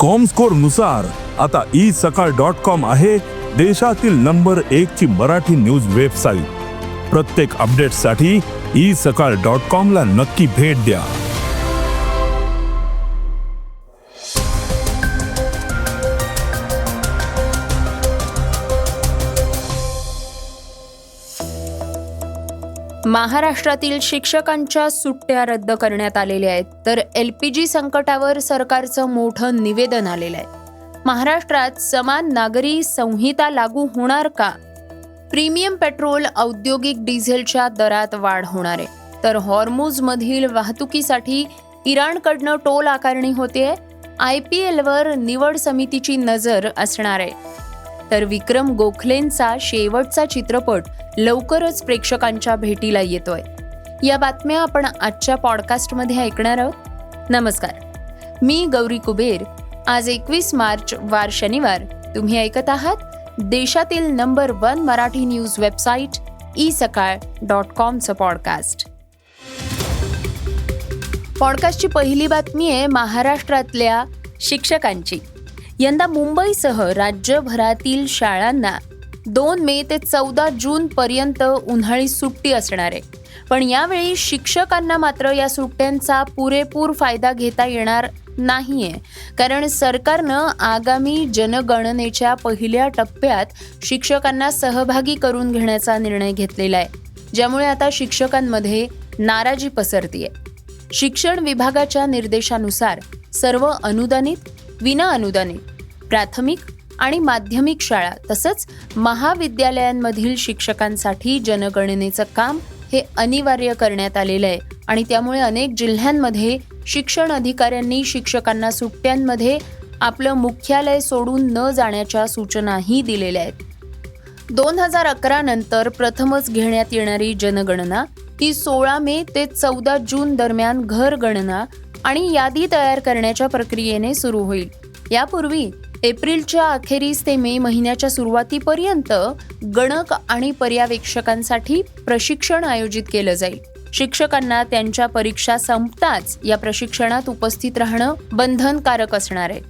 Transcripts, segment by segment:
Comscore नुसार आता isakal.com आहे देशातील नंबर 1 ची मराठी न्यूज वेबसाईट। प्रत्येक अपडेटसाठी isakal.com ला नक्की भेट द्या। महाराष्ट्रातील शिक्षकांच्या सुट्ट्या रद्द करण्यात आलेल्या आहेत, तर LPG संकटावर सरकारचं मोठं निवेदन आलेलं आहे। महाराष्ट्रात समान नागरी संहिता लागू होणार का? प्रीमियम पेट्रोल, औद्योगिक डिझेलच्या दरात वाढ होणार आहे, तर हॉर्मुझमधील वाहतुकीसाठी इराणकडनं टोल आकारणी होतेय। IPLवर निवड समितीची नजर असणार आहे, तर विक्रम गोखलेंचा शेवटचा चित्रपट लवकरच प्रेक्षकांच्या भेटीला येतोय। या बातम्या आपण आजच्या पॉडकास्टमध्ये ऐकणार आहोत। नमस्कार, मी गौरी कुबेर। आज 21 मार्च वार शनिवार। तुम्ही ऐकत आहात देशातील number 1 Marathi news website isakal.com चं पॉडकास्ट। पॉडकास्टची पहिली बातमी आहे महाराष्ट्रातल्या शिक्षकांची। यंदा मुंबईसह राज्यभरातील शाळांना 2 मे ते 14 जून पर्यंत उन्हाळी सुट्टी असणार आहे, पण यावेळी शिक्षकांना मात्र या सुट्ट्यांचा पुरेपूर फायदा घेता येणार नाहीये, कारण सरकारनं आगामी जनगणनेच्या पहिल्या टप्प्यात शिक्षकांना सहभागी करून घेण्याचा निर्णय घेतलेला आहे, ज्यामुळे आता शिक्षकांमध्ये नाराजी पसरतीये। शिक्षण विभागाच्या निर्देशानुसार सर्व अनुदानित, विना अनुदानित, प्राथमिक आणि माध्यमिक शाळा तसंच महाविद्यालयांमधील शिक्षकांसाठी जनगणनेचं काम हे अनिवार्य करण्यात आलेलं आहे आणि त्यामुळे अनेक जिल्ह्यांमध्ये शिक्षण अधिकाऱ्यांनी शिक्षकांना सुट्ट्यांमध्ये आपलं मुख्यालय सोडून न जाण्याच्या सूचनाही दिलेल्या आहेत। 2011 नंतर प्रथमच घेण्यात येणारी जनगणना ही 16 मे ते 14 जून दरम्यान घरगणना आणि यादी तयार करण्याच्या प्रक्रियेने सुरू होईल। यापूर्वी एप्रिलच्या अखेरीस ते मे महिन्याच्या सुरुवातीपर्यंत गणक आणि पर्यवेक्षकांसाठी प्रशिक्षण आयोजित केलं जाईल। शिक्षकांना त्यांच्या परीक्षा संपताच या प्रशिक्षणात उपस्थित राहणं बंधनकारक असणार आहे।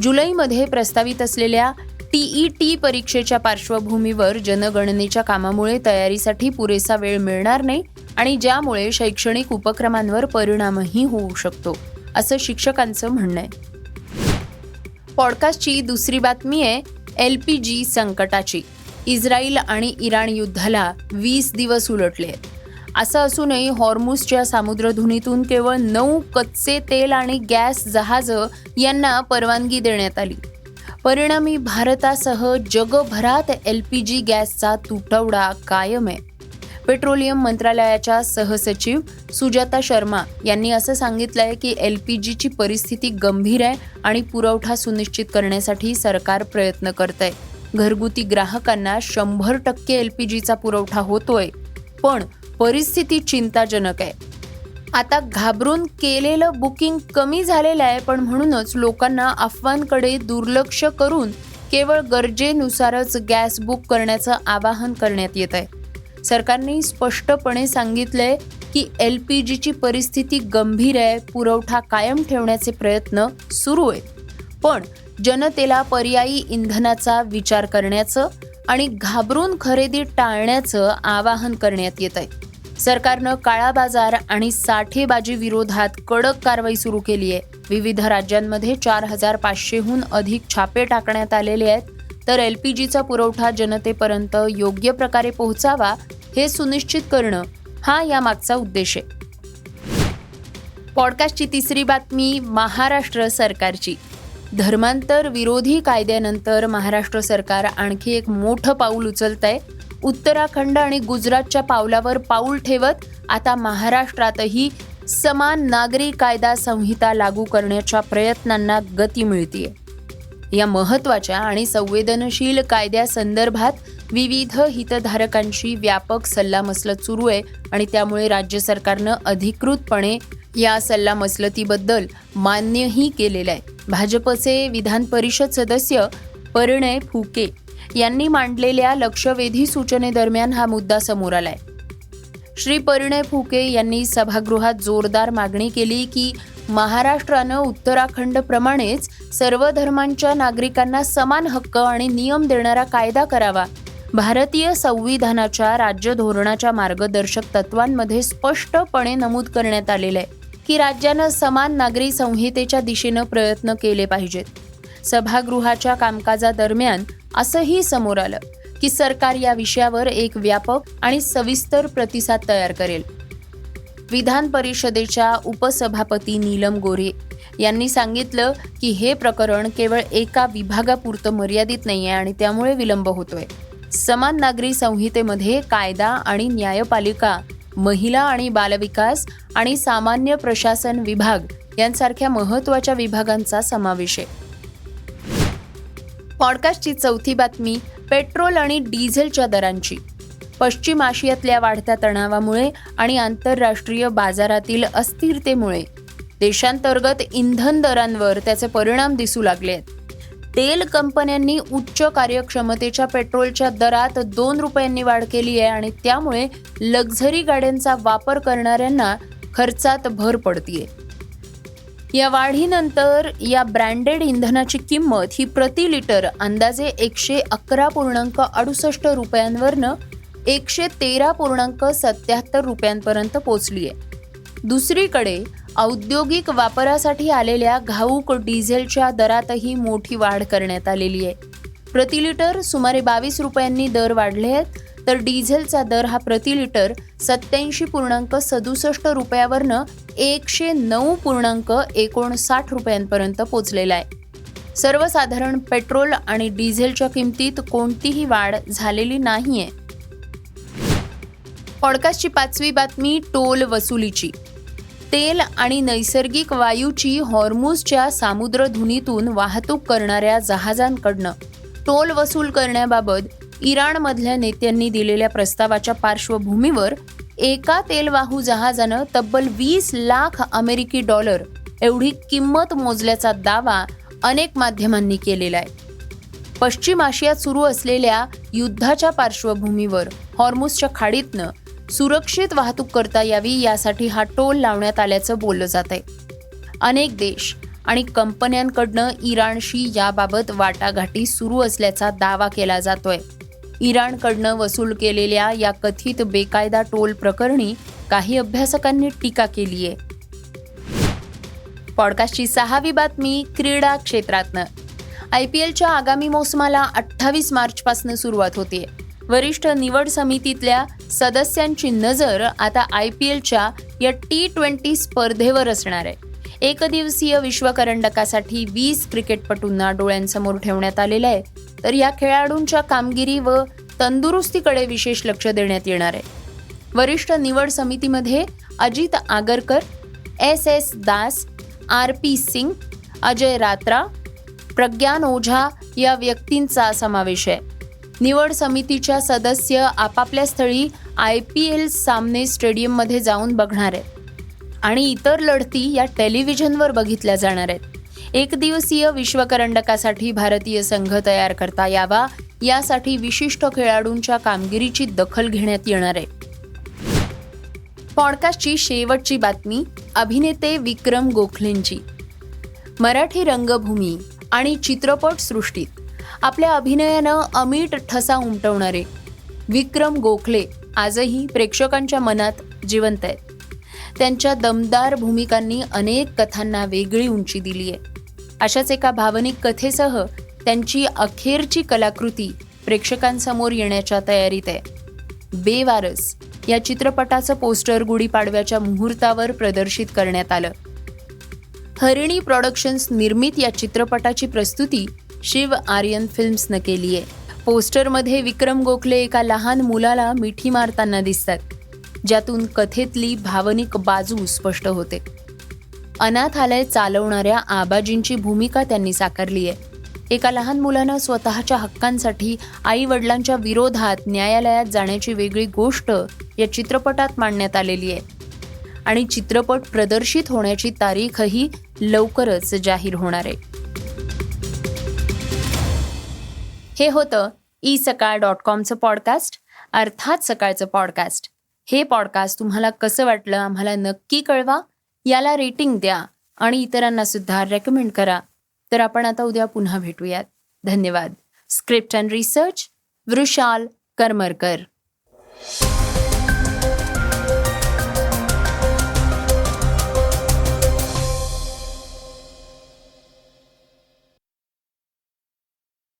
जुलैमध्ये प्रस्तावित असलेल्या TET परीक्षेच्या पार्श्वभूमीवर जनगणनेच्या कामामुळे तयारीसाठी पुरेसा वेळ मिळणार नाही आणि ज्यामुळे शैक्षणिक उपक्रमांवर परिणामही होऊ शकतो, असं शिक्षकांचं म्हणणं आहे। पॉडकास्टची दुसरी बातमी आहे LPG संकटाची। इस्रायल आणि इराण युद्धाला 20 दिवस उलटले आहेत। असं असूनही हॉर्मुझच्या सामुद्रधुनीतून केवळ 9 कच्चे तेल आणि गॅस जहाजं यांना परवानगी देण्यात आली। परिणामी भारतासह जगभरात LPG गॅसचा तुटवडा कायम आहे। पेट्रोलियम मंत्रालयाच्या सहसचिव सुजाता शर्मा यांनी असं सांगितलंय की LPGची परिस्थिती गंभीर आहे आणि पुरवठा सुनिश्चित करण्यासाठी सरकार प्रयत्न करतंय। घरगुती ग्राहकांना 100% LPGचा पुरवठा होतोय, पण परिस्थिती चिंताजनक आहे। आता घाबरून केलेलं बुकिंग कमी झालेलं आहे, पण म्हणूनच लोकांना अफवांकडे दुर्लक्ष करून केवळ गरजेनुसारच गॅस बुक करण्याचं आवाहन करण्यात येत आहे। सरकारने स्पष्टपणे सांगितलंय की LPGची परिस्थिती गंभीर आहे, पुरवठा कायम ठेवण्याचे प्रयत्न सुरू आहेत, पण जनतेला पर्यायी इंधनाचा विचार करण्याचं आणि घाबरून खरेदी टाळण्याचं आवाहन करण्यात येत आहे। सरकारनं काळा बाजार आणि साठेबाजी विरोधात कडक कारवाई सुरू केली आहे। विविध राज्यांमध्ये 4500हून अधिक छापे टाकण्यात आलेले आहेत, तर LPGचा पुरवठा जनतेपर्यंत योग्य प्रकारे पोहोचावा हे सुनिश्चित करणं हा यामागचा उद्देश आहे। पॉडकास्टची तिसरी बातमी महाराष्ट्र सरकारची। धर्मांतर विरोधी कायद्यानंतर महाराष्ट्र सरकार आणखी एक मोठं पाऊल उचलतंय। उत्तराखंड आणि गुजरातच्या पावलावर पाऊल ठेवत आता महाराष्ट्रातही समान नागरी कायदा संहिता लागू करण्याच्या प्रयत्नांना गती मिळतेय। या महत्त्वाच्या आणि संवेदनशील कायद्यासंदर्भात विविध हितधारकांशी व्यापक सल्लामसलत सुरू आहे आणि त्यामुळे राज्य सरकारनं अधिकृतपणे या सल्लामसलतीबद्दल मान्यही केलेलं आहे। भाजपचे विधान परिषद सदस्य परिणय फुके यांनी मांडलेल्या लक्षवेधी सूचनेदरम्यान हा मुद्दा समोर आलाय। श्री परिणय फुके यांनी सभागृहात जोरदार मागणी केली की महाराष्ट्रानं उत्तराखंडप्रमाणेच सर्व धर्मांच्या नागरिकांना समान हक्क आणि नियम देणारा कायदा करावा. भारतीय संविधानाच्या राज्य धोरणाच्या मार्गदर्शक तत्वांमध्ये स्पष्टपणे नमूद करण्यात आलेलं आहे की राज्यानं समान नागरी संहितेच्या दिशेनं प्रयत्न केले पाहिजेत. सभागृहाच्या कामकाजादरम्यान असंही समोर आलं की सरकार या विषयावर एक व्यापक आणि सविस्तर प्रतिसाद तयार करेल. विधान परिषदेच्या उपसभापती नीलम गोऱ्हे यांनी सांगितलं की हे प्रकरण केवळ एका विभागापुरतं मर्यादित नाहीये आणि त्यामुळे विलंब होतोय. समान नागरी संहितेमध्ये कायदा आणि न्यायपालिका, महिला आणि बालविकास आणि सामान्य प्रशासन विभाग यांसारख्या महत्त्वाच्या विभागांचा समावेश आहे. पॉडकास्टची चौथी बातमी पेट्रोल आणि डिझेलच्या दरांची. पश्चिम आशियातल्या वाढत्या तणावामुळे आणि आंतरराष्ट्रीय बाजारातील अस्थिरतेमुळे देशांतर्गत इंधन दरांवर त्याचे परिणाम दिसू लागले आहेत. तेल कंपन्यांनी उच्च कार्यक्षमतेच्या पेट्रोलच्या दरात 2 रुपयांनी वाढ केली आहे आणि त्यामुळे लक्झरी गाड्यांचा वापर करणाऱ्यांना खर्चात भर पडतीये. या वाढीनंतर या ब्रँडेड इंधनाची किंमत ही प्रति लिटर अंदाजे 111.68 रुपयांवरनं 113.77 रुपयांपर्यंत पोहोचली आहे. दुसरीकडे औद्योगिक वापरासाठी आलेल्या घाऊक डिझेलच्या दरातही मोठी वाढ करण्यात आलेली आहे. प्रति लिटर सुमारे 22 रुपयांनी दर वाढले आहेत, तर डिझेलचा दर हा प्रति लिटर 87.67 रुपयावरनं 109.59 रुपयांपर्यंत पोहोचलेला आहे. सर्वसाधारण पेट्रोल आणि डिझेलच्या किमतीत कोणतीही वाढ झालेली नाहीये. पॉडकास्टची 5वी बातमी टोल वसुलीची. तेल आणि नैसर्गिक वायूची हॉर्मुझच्या सामुद्रधुनीतून वाहतूक करणाऱ्या जहाजांकडनं टोल वसूल करण्याबाबत इराणमधल्या नेत्यांनी दिलेल्या प्रस्तावाच्या पार्श्वभूमीवर एका तेलवाहू जहाजानं तब्बल 20 लाख अमेरिकी डॉलर एवढी किंमत मोजल्याचा दावा अनेक माध्यमांनी केलेला आहे. पश्चिम आशियात सुरू असलेल्या युद्धाच्या पार्श्वभूमीवर हॉर्मुझच्या खाडीतनं सुरक्षित वाहतूक करता यावी यासाठी हा टोल लावण्यात आल्याचं बोललं जात आहे. अनेक देश आणि कंपन्यांकडनं इराणशी याबाबत वाटाघाटी सुरू असल्याचा दावा केला जातोय. इराणकडनं वसूल केलेल्या या कथित बेकायदा टोल प्रकरणी काही अभ्यासकांनी टीका केली आहे. पॉडकास्टची 6वी बातमी क्रीडा क्षेत्रातनं. IPLच्या आगामी मोसमाला 28 मार्चपासून सुरुवात होते. वरिष्ठ निवड समितीतल्या सदस्यांची नजर आता IPLच्या या T20 स्पर्धेवर असणार आहे. एकदिवसीय विश्वकरंडकासाठी 20 क्रिकेटपटूंना डोळ्यांसमोर ठेवण्यात आलेलं आहे, तर या खेळाडूंच्या कामगिरी व तंदुरुस्तीकडे विशेष लक्ष देण्यात येणार आहे. वरिष्ठ निवड समितीमध्ये अजित आगरकर, SS दास, RP सिंग, अजय रात्रा, प्रज्ञान ओझा या व्यक्तींचा समावेश आहे. निवड समितीच्या सदस्य आपापल्या स्थळी IPL सामने स्टेडियममध्ये जाऊन बघणार आहेत आणि इतर लढती या टेलिव्हिजनवर बघितल्या जाणार आहेत. एकदिवसीय विश्वकरंडकासाठी भारतीय संघ तयार करता यावा यासाठी विशिष्ट खेळाडूंच्या कामगिरीची दखल घेण्यात येणार आहे. पॉडकास्टची शेवटची बातमी अभिनेते विक्रम गोखलेंची. मराठी रंगभूमी आणि चित्रपट सृष्टीत आपल्या अभिनयानं अमीट ठसा उमटवणारे विक्रम गोखले आजही प्रेक्षकांच्या मनात जिवंत आहेत. त्यांच्या दमदार भूमिकांनी अनेक कथांना वेगळी उंची दिली आहे. अशाच एका भावनिक कथेसह त्यांची अखेरची कलाकृती प्रेक्षकांसमोर येण्याच्या तयारीत आहे. बेवारस या चित्रपटाचं पोस्टर गुढीपाडव्याच्या मुहूर्तावर प्रदर्शित करण्यात आलं. हरिणी प्रोडक्शन्स निर्मित या चित्रपटाची प्रस्तुती शिव आर्यन फिल्म्सनं केली आहे. पोस्टरमध्ये विक्रम गोखले एका लहान मुलाला मिठी मारताना दिसतात, ज्यातून कथेतली भावनिक बाजू स्पष्ट होते. अनाथालय चालवणाऱ्या आबाजींची भूमिका त्यांनी साकारली आहे. एका लहान मुलानं स्वतःच्या हक्कांसाठी आई वडिलांच्या विरोधात न्यायालयात जाण्याची वेगळी गोष्ट या चित्रपटात मांडण्यात आलेली आहे आणि चित्रपट प्रदर्शित होण्याची तारीखही लवकरच जाहीर होणार आहे. हे होतं eSakal.comचं पॉडकास्ट, अर्थात सकाळचं पॉडकास्ट. हे पॉडकास्ट तुम्हाला कसं वाटलं आम्हाला नक्की कळवा. याला रेटिंग द्या आणि इतरांना सुद्धा रेकमेंड करा. तर आपण आता उद्या पुन्हा भेटूयात. धन्यवाद. Script and research Vrushal Karmarkar.